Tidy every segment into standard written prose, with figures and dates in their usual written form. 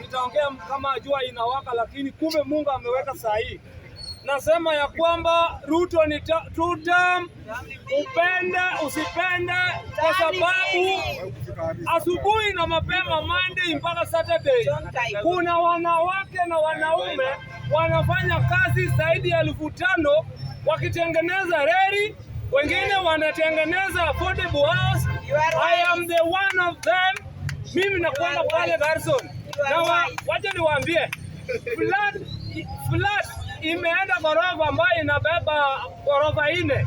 Nitaongea kama jua inawaka, lakini kumbe Mungu ameweka sahihi. Nasema ya kwamba Ruto ni two term, upende usipende, kwa sababu asubuhi na mapema Monday mpaka Saturday kuna wanawake na wanaume wanafanya kazi zaidi ya 5,000 wakitengeneza reli, wengine wanatengeneza affordable house. I am the one of them. Mimi nakwenda pale Garrison. Na wacha niwaambie, flat imeenda ghorofa ambayo inabeba ghorofa 4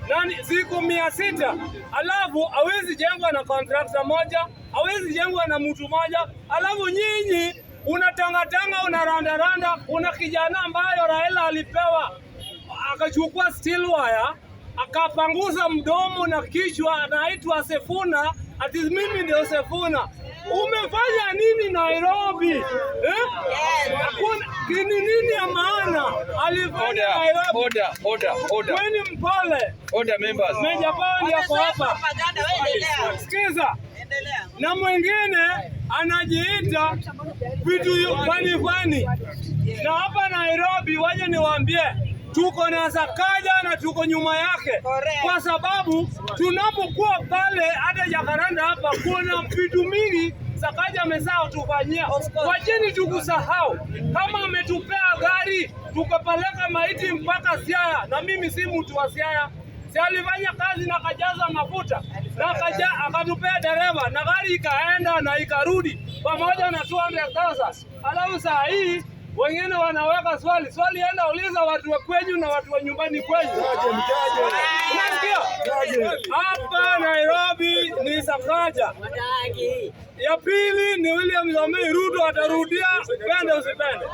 na siku 600, alafu hawezi jengwa na contractor moja, hawezi jengwa na mtu moja, alafu nyinyi unatangatanga, unarandaranda. Una kijana ambayo Raila alipewa akachukua steel wire akapanguza mdomo na kichwa, anaitwa Sifuna, ati mimi ndio Sifuna. Umefanya nini Nairobi? Nini ya maana alifanya Nairobi? Weni mpole. Members. Meja Paul yako hapa. Sikiza. Na mwingine anajiita vitu fani. Na hapa Nairobi waje niwaambie, tuko na Sakaja na tuko nyuma yake. Kwa sababu tunapokuwa pale hata Jacaranda hapa kuna vitu mingi Sakaja amesahau tufanyia. Wacheni tukusahau. Kama ametupea gari tukapeleka maiti mpaka Siaya, na mimi si mtu wa Siaya. Si alifanya kazi na kajaza mafuta na akatupea dereva na gari ikaenda na ikarudi pamoja na 200,000. Alafu saa hii wengine wanaweka swali enda uliza watu wa kwenyu na watu wa nyumbani kwenyu. Unasikia? Hapa Nairobi ni Sakaja. Ya pili ni William Samoei Ruto, atarudia pende usipende.